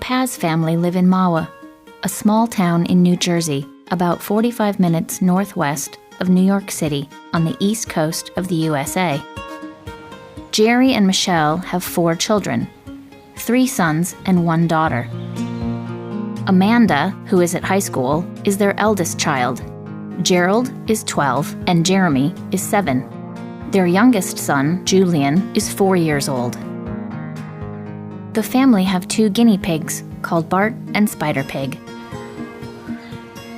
Paz family live in Mahwah, a small town in New Jersey, about 45 minutes northwest of New York City on the east coast of the USA. Jerry and Michelle have 4 children, 3 sons and 1 daughter. Amanda, who is at high school, is their eldest child. Gerald is 12 and Jeremy is 7. Their youngest son, Julian, is 4 years old. The family have 2 guinea pigs called Bart and Spider Pig.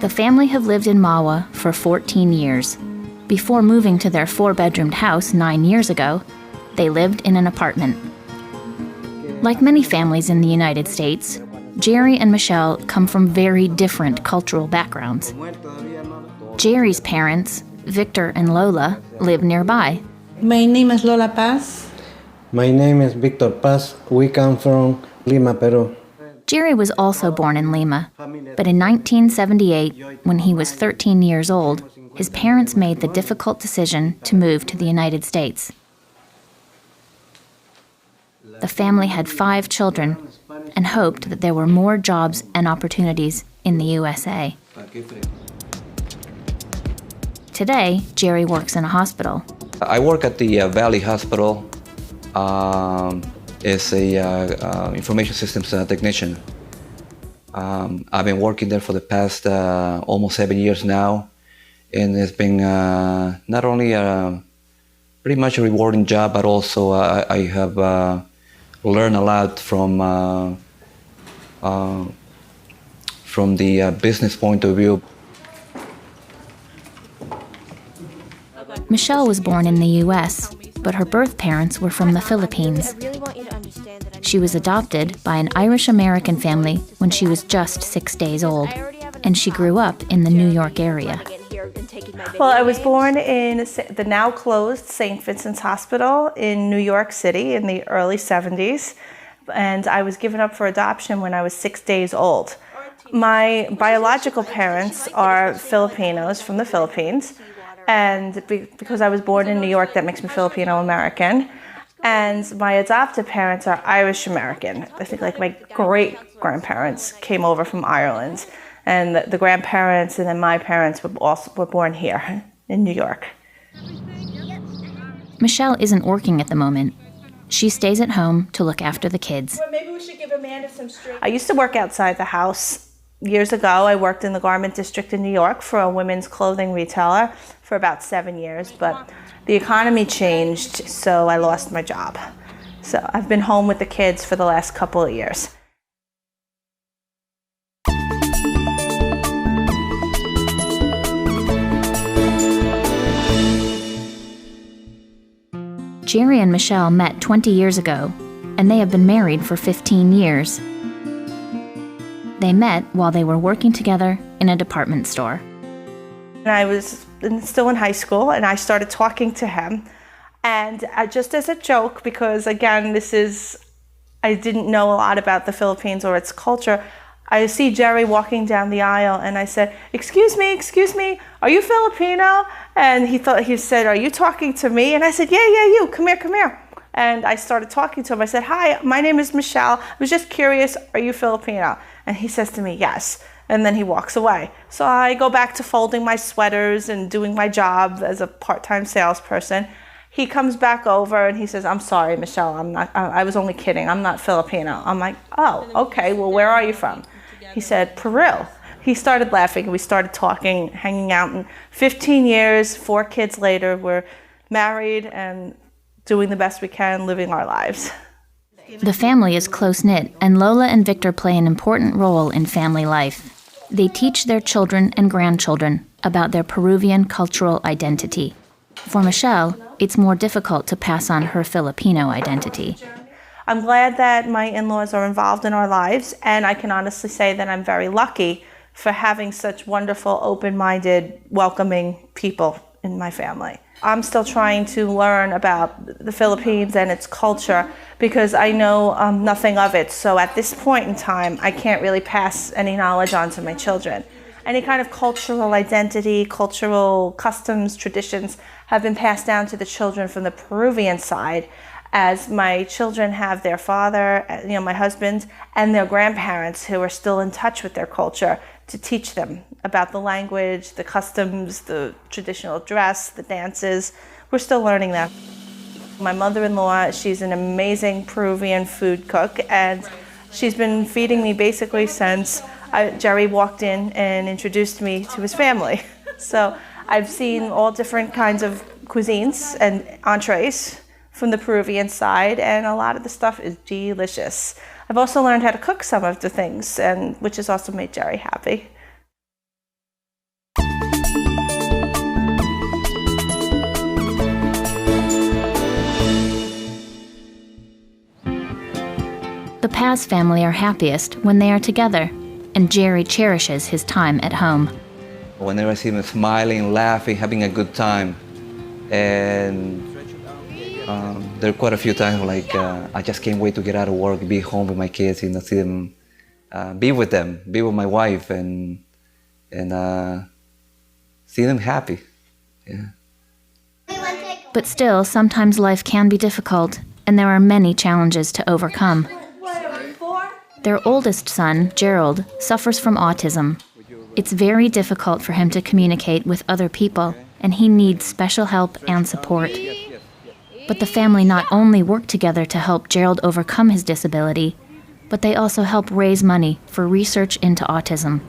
The family have lived in Mahwah for 14 years. Before moving to their 4-bedroomed house 9 years ago, they lived in an apartment. Like many families in the United States, Jerry and Michelle come from very different cultural backgrounds. Jerry's parents, Victor and Lola, live nearby. My name is Lola Paz. My name is Victor Paz. We come from Lima, Peru. Jerry was also born in Lima, but in 1978, when he was 13 years old, his parents made the difficult decision to move to the United States. The family had 5 children and hoped that there were more jobs and opportunities in the USA. Today, Jerry works in a hospital. I work at the Valley Hospital as a information systems technician. I've been working there for the past almost 7 years now, and it's been not only pretty much a rewarding job, but also I have learned a lot from the business point of view. Michelle was born in the U.S., but her birth parents were from the Philippines. She was adopted by an Irish-American family when she was just 6 days old, and she grew up in the New York area. Well, I was born in the now closed St. Vincent's Hospital in New York City in the early 70s, and I was given up for adoption when I was 6 days old. My biological parents are Filipinos from the Philippines, and because I was born in New York, that makes me Filipino-American. And my adopted parents are Irish-American. I think like my great-grandparents came over from Ireland. And the grandparents and then my parents were born here in New York. Michelle isn't working at the moment. She stays at home to look after the kids. Well, maybe we should give Amanda some straight. I used to work outside the house. Years ago, I worked in the garment district in New York for a women's clothing retailer for about 7 years, but the economy changed, so I lost my job. So I've been home with the kids for the last couple of years. Jerry and Michelle met 20 years ago, and they have been married for 15 years. They met while they were working together in a department store. And I was still in high school, and I started talking to him. And just as a joke, because again, I didn't know a lot about the Philippines or its culture, I see Jerry walking down the aisle, and I said, excuse me, are you Filipino? And he said, are you talking to me? And I said, yeah, you, come here. And I started talking to him. I said, hi, my name is Michelle. I was just curious, are you Filipino? And he says to me, yes. And then he walks away. So I go back to folding my sweaters and doing my job as a part-time salesperson. He comes back over and he says, I'm sorry, Michelle, I was only kidding. I'm not Filipino. I'm like, oh, okay, well, where are you from? He said, Peru. He started laughing. We started talking, hanging out. And 15 years, 4 kids later, we're married and doing the best we can, living our lives. The family is close-knit, and Lola and Victor play an important role in family life. They teach their children and grandchildren about their Peruvian cultural identity. For Michelle, it's more difficult to pass on her Filipino identity. I'm glad that my in-laws are involved in our lives, and I can honestly say that I'm very lucky for having such wonderful, open-minded, welcoming people in my family. I'm still trying to learn about the Philippines and its culture because I know nothing of it. So at this point in time, I can't really pass any knowledge on to my children. Any kind of cultural identity, cultural customs, traditions have been passed down to the children from the Peruvian side. as my children have their father, my husband, and their grandparents who are still in touch with their culture to teach them about the language, the customs, the traditional dress, the dances. We're still learning that. My mother-in-law, she's an amazing Peruvian food cook, and she's been feeding me basically since Jerry walked in and introduced me to his family. So I've seen all different kinds of cuisines and entrees from the Peruvian side, and a lot of the stuff is delicious. I've also learned how to cook some of the things, which has also made Jerry happy. The Paz family are happiest when they are together, and Jerry cherishes his time at home. Whenever I see them smiling, laughing, having a good time, and there are quite a few times like I just can't wait to get out of work, be home with my kids, see them, be with them, be with my wife, and see them happy. Yeah. But still, sometimes life can be difficult, and there are many challenges to overcome. Their oldest son, Gerald, suffers from autism. It's very difficult for him to communicate with other people, and he needs special help and support. But the family not only work together to help Gerald overcome his disability, but they also help raise money for research into autism.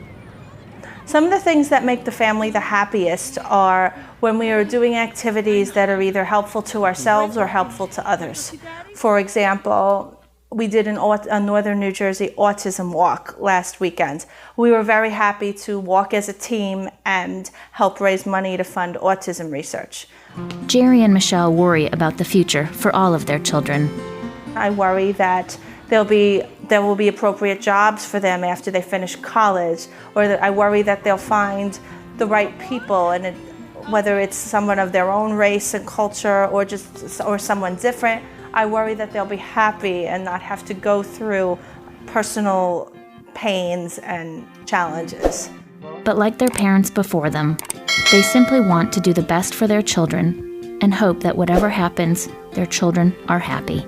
Some of the things that make the family the happiest are when we are doing activities that are either helpful to ourselves or helpful to others. For example, we did a Northern New Jersey autism walk last weekend. We were very happy to walk as a team and help raise money to fund autism research. Jerry and Michelle worry about the future for all of their children. I worry that there will be appropriate jobs for them after they finish college, or that I worry that they'll find the right people, and whether it's someone of their own race and culture or someone different. I worry that they'll be happy and not have to go through personal pains and challenges. But like their parents before them, they simply want to do the best for their children and hope that whatever happens, their children are happy.